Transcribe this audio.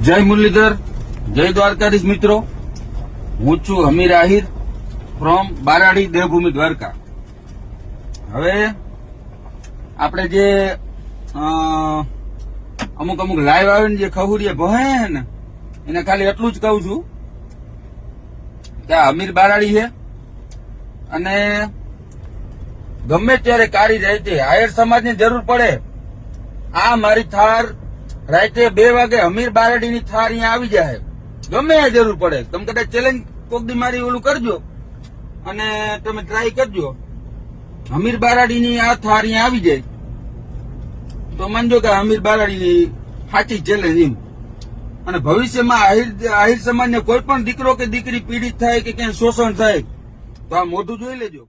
જય મુરલીધર, જય દ્વારકાધીશ મિત્રો. હું છું અમીર આહિર ફ્રોમ બારાડી દેવભૂમિ દ્વારકા. હવે આપણે જે અમુક લાઈવ આવીને જે ખહુડીએ ભહે ને એને ખાલી એટલું જ કહું છું કે આ અમીર બારાડી છે અને ગમે ત્યારે કાળી રાતે આયર સમાજની જરૂર પડે. આ મારી થાર રાતે 2 વાગે અમીર બારાડીની થાર અહીંયા આવી જાય. ગમે એ જરૂર પડે. તમે કદાચ ચેલેન્જ કોક દી મારી ઓલું કરજો અને તમે ટ્રાય કરજો. અમીર બારાડીની આ થાર અહીંયા આવી જાય તો માનજો કે અમીર બારાડીની સાચી ચેલેન્જ એમ. અને ભવિષ્યમાં આહિર સમાજને કોઈ પણ દીકરો કે દીકરી પીડિત થાય કે ક્યાંય શોષણ થાય તો આ મોઢું જોઈ લેજો.